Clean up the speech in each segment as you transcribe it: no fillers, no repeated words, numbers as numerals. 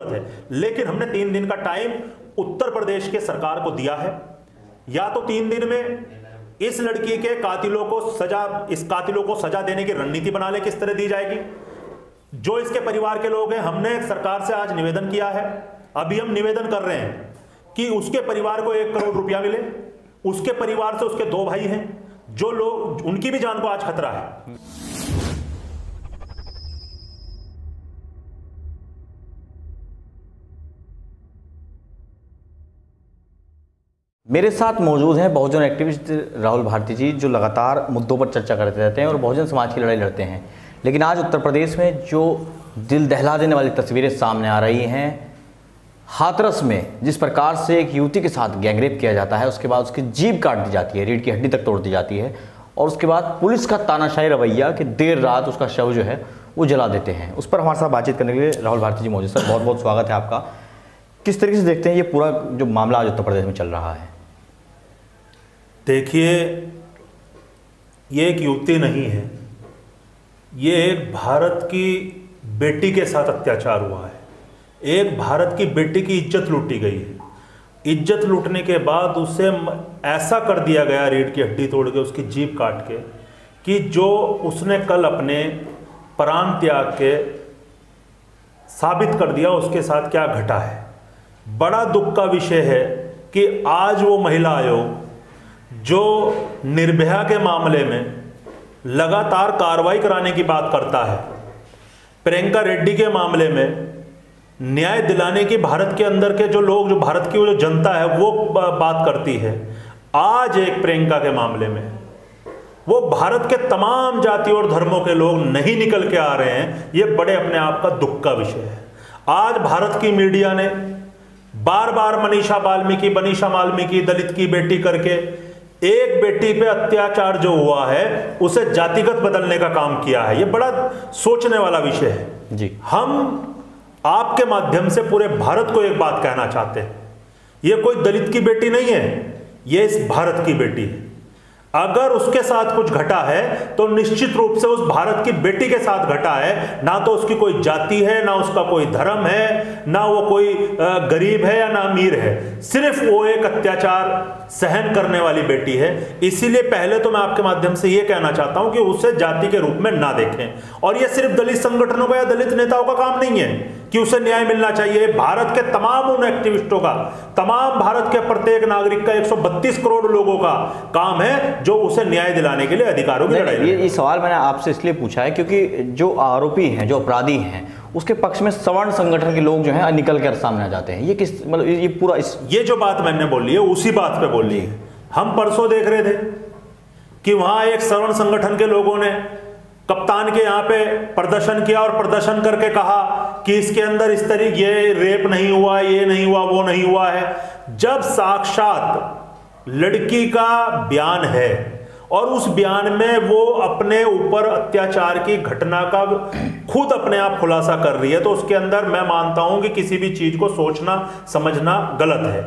है। लेकिन हमने 3 दिन का टाइम उत्तर प्रदेश के सरकार को दिया है। या तो 3 दिन में इस लड़की के कातिलों को सजा देने की रणनीति बना ले, किस तरह दी जाएगी। जो इसके परिवार के लोग हैं, हमने सरकार से आज निवेदन किया है, अभी हम निवेदन कर रहे हैं कि उसके परिवार को 1 करोड़ रुपया मिले। उसके परिवार से उसके 2 भाई हैं, जो लोग, उनकी भी जान को आज खतरा है। मेरे साथ मौजूद हैं बहुजन एक्टिविस्ट राहुल भारती जी, जो लगातार मुद्दों पर चर्चा करते रहते हैं और बहुजन समाज की लड़ाई लड़ते हैं। लेकिन आज उत्तर प्रदेश में जो दिल दहला देने वाली तस्वीरें सामने आ रही हैं, हाथरस में जिस प्रकार से एक युवती के साथ गैंगरेप किया जाता है, उसके बाद उसकी जीभ काट दी जाती है, रीढ़ की हड्डी तक तोड़ दी जाती है, और उसके बाद पुलिस का तानाशाही रवैया कि देर रात उसका शव जो है वो जला देते हैं। उस पर हमारे साथ बातचीत करने के लिए राहुल भारती जी मौजूद। सर, बहुत बहुत स्वागत है आपका। किस तरीके से देखते हैं ये पूरा जो मामला आज उत्तर प्रदेश में चल रहा है? देखिए, ये एक युवती नहीं है, ये एक भारत की बेटी के साथ अत्याचार हुआ है। एक भारत की बेटी की इज्जत लूटी गई है। इज्जत लूटने के बाद उसे ऐसा कर दिया गया, रीढ़ की हड्डी तोड़ के, उसकी जीभ काट के, कि जो उसने कल अपने प्राण त्याग के साबित कर दिया उसके साथ क्या घटा है। बड़ा दुख का विषय है कि आज वो महिला आयोग जो निर्भया के मामले में लगातार कार्रवाई कराने की बात करता है, प्रियंका रेड्डी के मामले में न्याय दिलाने की भारत के अंदर के जो लोग, जो भारत की जो जनता है वो बात करती है, आज एक प्रियंका के मामले में वो भारत के तमाम जातियों और धर्मों के लोग नहीं निकल के आ रहे हैं। ये बड़े अपने आप का दुख का विषय है। आज भारत की मीडिया ने बार बार मनीषा वाल्मीकि दलित की बेटी करके एक बेटी पे अत्याचार जो हुआ है उसे जातिगत बदलने का काम किया है। ये बड़ा सोचने वाला विषय है जी। हम आपके माध्यम से पूरे भारत को एक बात कहना चाहते हैं, ये कोई दलित की बेटी नहीं है, ये इस भारत की बेटी है। अगर उसके साथ कुछ घटा है तो निश्चित रूप से उस भारत की बेटी के साथ घटा है। ना तो उसकी कोई जाति है, ना उसका कोई धर्म है, ना वो कोई गरीब है या ना अमीर है, सिर्फ वो एक अत्याचार सहन करने वाली बेटी है। इसीलिए पहले तो मैं आपके माध्यम से ये कहना चाहता हूं कि उसे जाति के रूप में ना देखें। और ये सिर्फ दलित संगठनों का या दलित नेताओं का काम नहीं है कि उसे न्याय मिलना चाहिए। भारत के तमाम उन एक्टिविस्टों का, तमाम भारत के प्रत्येक नागरिक का, 132 करोड़ लोगों का काम है जो उसे न्याय दिलाने के लिए अधिकारों की लड़ाई। ये सवाल मैंने आपसे इसलिए पूछा है क्योंकि जो आरोपी हैं, जो अपराधी हैं, उसके पक्ष में सवर्ण संगठन के लोग जो हैं निकल कर सामने आ जाते हैं। ये किस, मतलब ये पूरा ये जो बात मैंने बोली है उसी बात पे बोली है। हम परसों देख रहे थे कि वहां एक सवर्ण संगठन के लोगों ने कप्तान के यहाँ पे प्रदर्शन किया और प्रदर्शन करके कहा कि इसके अंदर इस तरीके ये रेप नहीं हुआ, ये नहीं हुआ, वो नहीं हुआ है। जब साक्षात लड़की का बयान है और उस बयान में वो अपने ऊपर अत्याचार की घटना का खुद अपने आप खुलासा कर रही है, तो उसके अंदर मैं मानता हूं कि किसी भी चीज को सोचना समझना गलत है।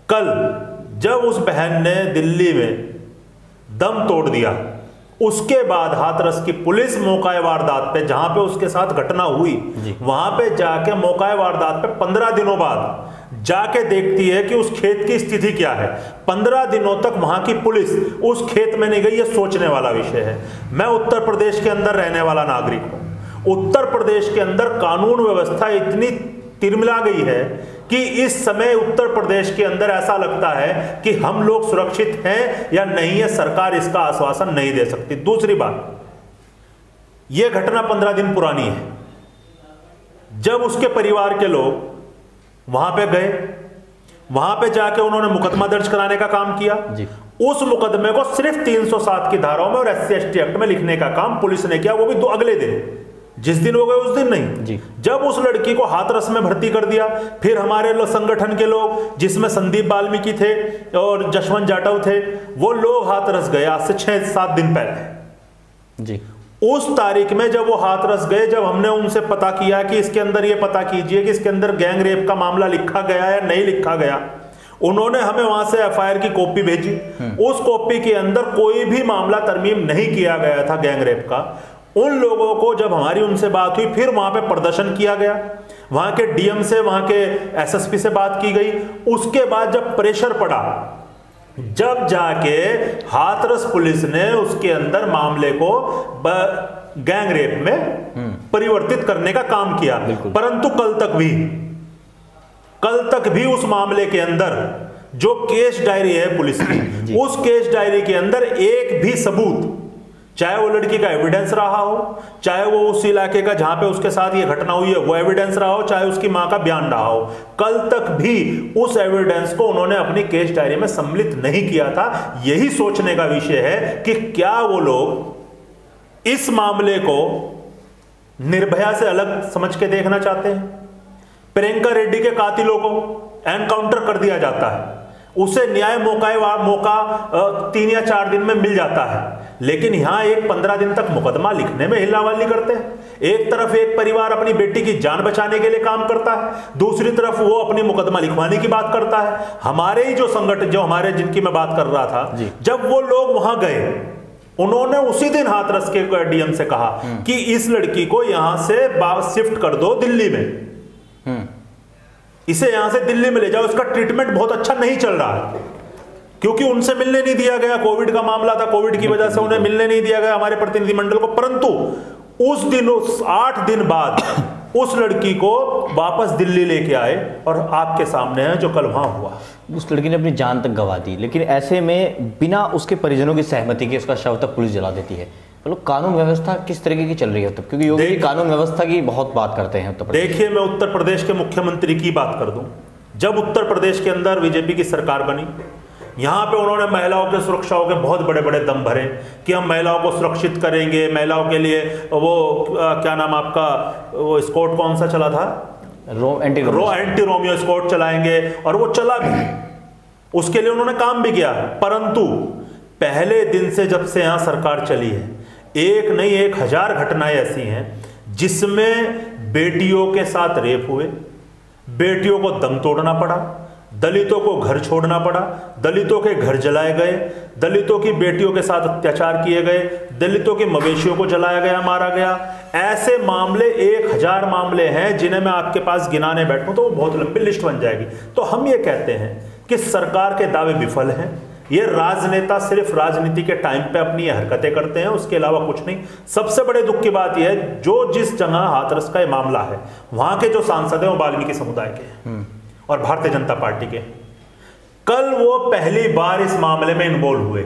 कल जब उस बहन ने दिल्ली में दम तोड़ दिया, उसके बाद हाथरस की पुलिस मौका वारदात पे, जहां पे उसके साथ घटना हुई, वहां पे जाके मौका वारदात पे 15 दिनों बाद जाके देखती है कि उस खेत की स्थिति क्या है। 15 दिनों तक वहां की पुलिस उस खेत में नहीं गई। ये सोचने वाला विषय है। मैं उत्तर प्रदेश के अंदर रहने वाला नागरिक हूं। उत्तर प्रदेश के अंदर कानून व्यवस्था इतनी तिरमिला गई है कि इस समय उत्तर प्रदेश के अंदर ऐसा लगता है कि हम लोग सुरक्षित हैं या नहीं है, सरकार इसका आश्वासन नहीं दे सकती। दूसरी बात, यह घटना 15 दिन पुरानी है। जब उसके परिवार के लोग वहां पे गए, वहां पे जाके उन्होंने मुकदमा दर्ज कराने का काम किया जी। उस मुकदमे को सिर्फ 307 की धाराओं में और SC/ST एक्ट में लिखने का काम पुलिस ने किया, वो भी अगले दिन, जिस दिन हो गए उस दिन नहीं जी। जब उस लड़की को हाथरस में भर्ती कर दिया, फिर हमारे संगठन के लोग, जिसमें संदीप वाल्मीकि थे और जशवंत जाटव थे, वो लोग हाथरस गए आज से 6-7 दिन पहले जी। उस तारीख में जब वो हाथरस गए, जब हमने उनसे पता किया कि इसके अंदर ये पता कीजिए कि इसके अंदर गैंग रेप का मामला लिखा गया या नहीं लिखा गया, उन्होंने हमें वहां से FIR की कॉपी भेजी। उस कॉपी के अंदर कोई भी मामला तरमीम नहीं किया गया था गैंग रेप का। उन लोगों को जब हमारी उनसे बात हुई, फिर वहां पे प्रदर्शन किया गया। वहां के डीएम से, वहां के एसएसपी से बात की गई। उसके बाद जब प्रेशर पड़ा, जब जाके हाथरस पुलिस ने उसके अंदर मामले को गैंग रेप में परिवर्तित करने का काम किया। परंतु कल तक भी उस मामले के अंदर जो केस डायरी है पुलिस की, उस केस डायरी के अंदर एक भी सबूत, चाहे वो लड़की का एविडेंस रहा हो, चाहे वो उस इलाके का जहां पे उसके साथ ये घटना हुई है वो एविडेंस रहा हो, चाहे उसकी मां का बयान रहा हो, कल तक भी उस एविडेंस को उन्होंने अपनी केस डायरी में सम्मिलित नहीं किया था। यही सोचने का विषय है कि क्या वो लोग इस मामले को निर्भया से अलग समझ के देखना चाहते हैं। प्रियंका रेड्डी के कातिलों को एनकाउंटर कर दिया जाता है, उसे न्याय मौका 3 या 4 दिन में मिल जाता है, लेकिन यहां एक 15 दिन तक मुकदमा लिखने में हिल्लावल्ली करते हैं। एक तरफ एक परिवार अपनी बेटी की जान बचाने के लिए काम करता है, दूसरी तरफ वो अपनी मुकदमा लिखवाने की बात करता है। हमारे ही जो संगठन, जो हमारे जिनकी मैं बात कर रहा था, जब वो लोग वहां गए, उन्होंने उसी दिन हाथरस के डीएम से कहा कि इस लड़की को यहां से शिफ्ट कर दो दिल्ली में, इसे यहां से दिल्ली में ले जाओ, इसका ट्रीटमेंट बहुत अच्छा नहीं चल रहा है। क्योंकि उनसे मिलने नहीं दिया गया, कोविड का मामला था, कोविड की वजह से उन्हें मिलने नहीं दिया गया हमारे प्रतिनिधिमंडल को। परंतु उस दिन, उस 8 दिन बाद उस लड़की को वापस दिल्ली लेके आए और आपके सामने है जो कल वहां हुआ। उस लड़की ने अपनी जान तक गंवा दी, लेकिन ऐसे में बिना उसके परिजनों की सहमति के उसका शव तक पुलिस जला देती है। मतलब कानून व्यवस्था किस तरीके की चल रही है तब, क्योंकि योगी जी कानून व्यवस्था की बहुत बात करते हैं उत्तर प्रदेश। देखिए, मैं उत्तर प्रदेश के मुख्यमंत्री की बात कर दूं। जब उत्तर प्रदेश के अंदर बीजेपी की सरकार बनी, यहां पे उन्होंने महिलाओं के सुरक्षाओं के बहुत बड़े बड़े दम भरे कि हम महिलाओं को सुरक्षित करेंगे, महिलाओं के लिए वो क्या नाम आपका, वो स्कॉट कौन सा चला था, एंटी रोमियो स्कॉट चलाएंगे, और वो चला भी, उसके लिए उन्होंने काम भी किया। परंतु पहले दिन से जब से यहां सरकार चली है, एक नहीं 1000 घटनाएं ऐसी हैं जिसमें बेटियों के साथ रेप हुए, बेटियों को दम तोड़ना पड़ा, दलितों को घर छोड़ना पड़ा, दलितों के घर जलाए गए, दलितों की बेटियों के साथ अत्याचार किए गए, दलितों के मवेशियों को जलाया गया, मारा गया। ऐसे मामले 1000 मामले हैं जिन्हें मैं आपके पास गिनाने बैठूं तो वो बहुत लंबी लिस्ट बन जाएगी। तो हम ये कहते हैं कि सरकार के दावे विफल हैं। ये राजनेता सिर्फ राजनीति के टाइम पे अपनी हरकतें करते हैं, उसके अलावा कुछ नहीं। सबसे बड़े दुख की बात यह है, जो जिस जगह हाथरस का ये मामला है, वहां के जो सांसद हैं वो वाल्मीकि समुदाय के हैं और भारतीय जनता पार्टी के। कल वो पहली बार इस मामले में इन्वॉल्व हुए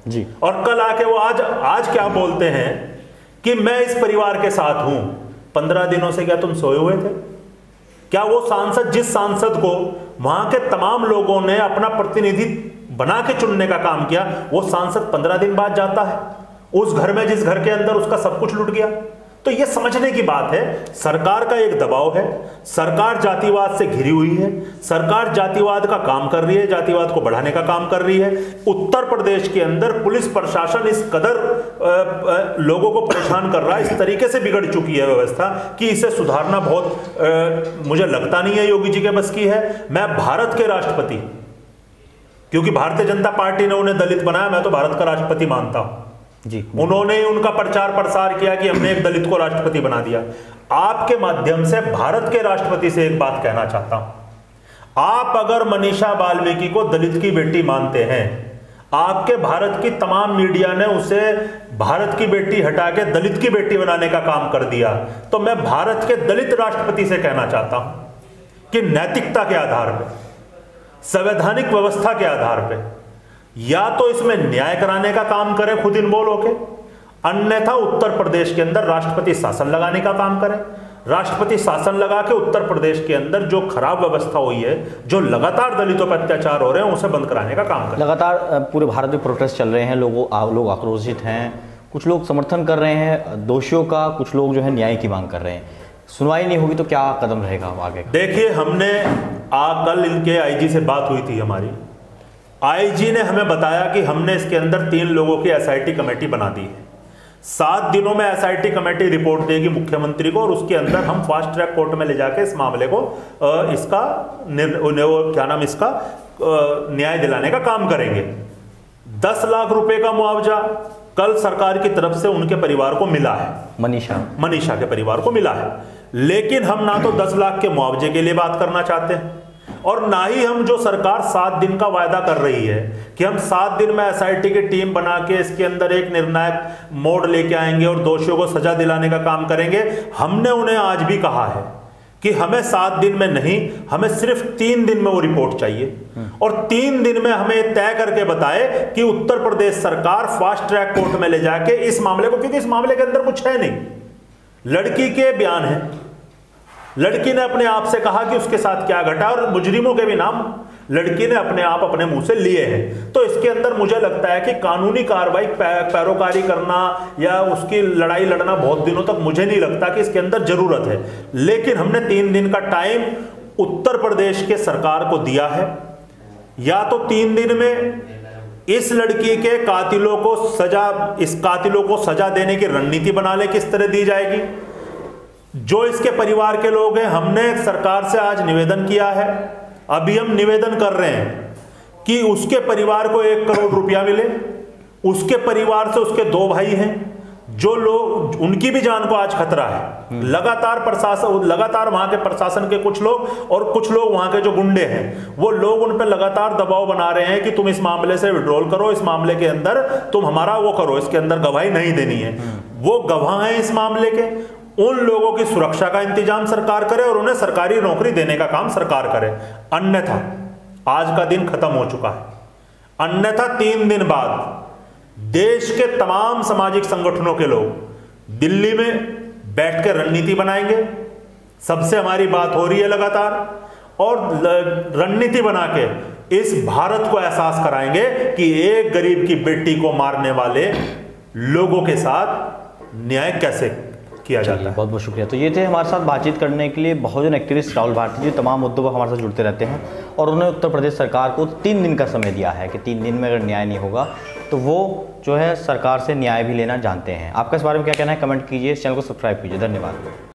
जी, और कल आके वो आज क्या बोलते हैं कि मैं इस परिवार के साथ हूं। 15 दिनों से क्या तुम सोए हुए थे? क्या वो सांसद, जिस सांसद को वहां के तमाम लोगों ने अपना प्रतिनिधि बना के चुनने का काम किया, वो सांसद 15 दिन बाद जाता है उस घर में जिस घर के अंदर उसका सब कुछ लूट गया? तो ये समझने की बात है, सरकार का एक दबाव है, सरकार जातिवाद से घिरी हुई है, सरकार जातिवाद का काम कर रही है, जातिवाद को बढ़ाने का काम कर रही है। उत्तर प्रदेश के अंदर पुलिस प्रशासन इस कदर लोगों को परेशान कर रहा है, इस तरीके से बिगड़ चुकी है व्यवस्था कि इसे सुधारना बहुत मुझे लगता नहीं है योगी जी के बस की है। मैं भारत के राष्ट्रपति, क्योंकि भारतीय जनता पार्टी ने उन्हें दलित बनाया, मैं तो भारत का राष्ट्रपति मानता हूं जी। उन्होंने उनका प्रचार प्रसार किया कि हमने एक दलित को राष्ट्रपति बना दिया। आपके माध्यम से भारत के राष्ट्रपति से एक बात कहना चाहता हूं, आप अगर मनीषा वाल्मीकि को दलित की बेटी मानते हैं, आपके भारत की तमाम मीडिया ने उसे भारत की बेटी हटा के दलित की बेटी बनाने का काम कर दिया, तो मैं भारत के दलित राष्ट्रपति से कहना चाहता हूं कि नैतिकता के आधार पर, संवैधानिक व्यवस्था के आधार पर या तो इसमें न्याय कराने का काम करें खुद इन्वॉल्व होके, अन्यथा उत्तर प्रदेश के अंदर राष्ट्रपति शासन लगाने का काम करें। राष्ट्रपति शासन लगा के उत्तर प्रदेश के अंदर जो खराब व्यवस्था हुई है, जो लगातार दलितों पर अत्याचार हो रहे हैं, उसे बंद कराने का काम करें। लगातार पूरे भारत में प्रोटेस्ट चल रहे हैं, लोग आक्रोशित हैं, कुछ लोग समर्थन कर रहे हैं दोषियों का, कुछ लोग जो है न्याय की मांग कर रहे हैं। सुनवाई नहीं होगी तो क्या कदम रहेगा आगे? देखिए, हमने कल इनके आईजी से बात हुई थी हमारी, आईजी ने हमें बताया कि हमने इसके अंदर 3 लोगों की एसआईटी कमेटी बना दी है। 7 दिनों में एसआईटी कमेटी रिपोर्ट देगी मुख्यमंत्री को और उसके अंदर हम फास्ट ट्रैक कोर्ट में ले जाके इस मामले को इसका न्याय दिलाने का काम करेंगे। 10 लाख रुपए का मुआवजा कल सरकार की तरफ से उनके परिवार को मिला है, मनीषा के परिवार को मिला है। लेकिन हम ना तो 10 लाख के मुआवजे के लिए बात करना चाहते हैं और ना ही हम जो सरकार 7 दिन का वायदा कर रही है कि हम 7 दिन में एसआईटी की टीम बना के इसके अंदर एक निर्णायक मोड़ लेके आएंगे और दोषियों को सजा दिलाने का काम करेंगे। हमने उन्हें आज भी कहा है कि हमें 7 दिन में नहीं, हमें सिर्फ 3 दिन में वो रिपोर्ट चाहिए और 3 दिन में हमें तय करके बताए कि उत्तर प्रदेश सरकार फास्ट ट्रैक कोर्ट में ले जाके इस मामले को, क्योंकि इस मामले के अंदर कुछ है नहीं, लड़की के बयान है, लड़की ने अपने आप से कहा कि उसके साथ क्या घटा और मुजरिमों के भी नाम लड़की ने अपने आप अपने मुंह से लिए हैं। तो इसके अंदर मुझे लगता है कि कानूनी कार्रवाई पैरोकारी करना या उसकी लड़ाई लड़ना बहुत दिनों तक मुझे नहीं लगता कि इसके अंदर जरूरत है। लेकिन हमने 3 दिन का टाइम उत्तर प्रदेश के सरकार को दिया है, या तो 3 दिन में इस लड़की के कातिलों को सजा देने की रणनीति बना ले, किस तरह दी जाएगी। जो इसके परिवार के लोग हैं, हमने सरकार से आज निवेदन किया है, अभी हम निवेदन कर रहे हैं कि उसके परिवार को 1 करोड़ रुपया मिले। उसके परिवार से उसके 2 भाई हैं, जो लोग, उनकी भी जान को आज खतरा है। लगातार वहां के प्रशासन के कुछ लोग और कुछ लोग वहां के जो गुंडे हैं, वो लोग उन पर लगातार दबाव बना रहे हैं कि तुम इस मामले से विड्रॉल करो, इस मामले के अंदर तुम हमारा वो करो, इसके अंदर गवाही नहीं देनी है। वो गवाह हैं इस मामले के, उन लोगों की सुरक्षा का इंतजाम सरकार करे और उन्हें सरकारी नौकरी देने का काम सरकार करे। अन्यथा आज का दिन खत्म हो चुका है। अन्यथा 3 दिन बाद देश के तमाम सामाजिक संगठनों के लोग दिल्ली में बैठ कर रणनीति बनाएंगे। सबसे हमारी बात हो रही है लगातार, और रणनीति बना के इस भारत को एहसास कराएंगे कि एक गरीब की बेटी को मारने वाले लोगों के साथ न्याय कैसे किया जाता है। बहुत बहुत शुक्रिया। तो ये थे हमारे साथ बातचीत करने के लिए बहुजन एक्टिविस्ट राहुल भारती जी। तमाम मुद्दों पर हमारे साथ जुड़ते रहते हैं और उन्होंने उत्तर प्रदेश सरकार को 3 दिन का समय दिया है कि 3 दिन में अगर न्याय नहीं होगा तो वो जो है सरकार से न्याय भी लेना जानते हैं। आपका इस बारे में क्या कहना है, कमेंट कीजिए, इस चैनल को सब्सक्राइब कीजिए। धन्यवाद।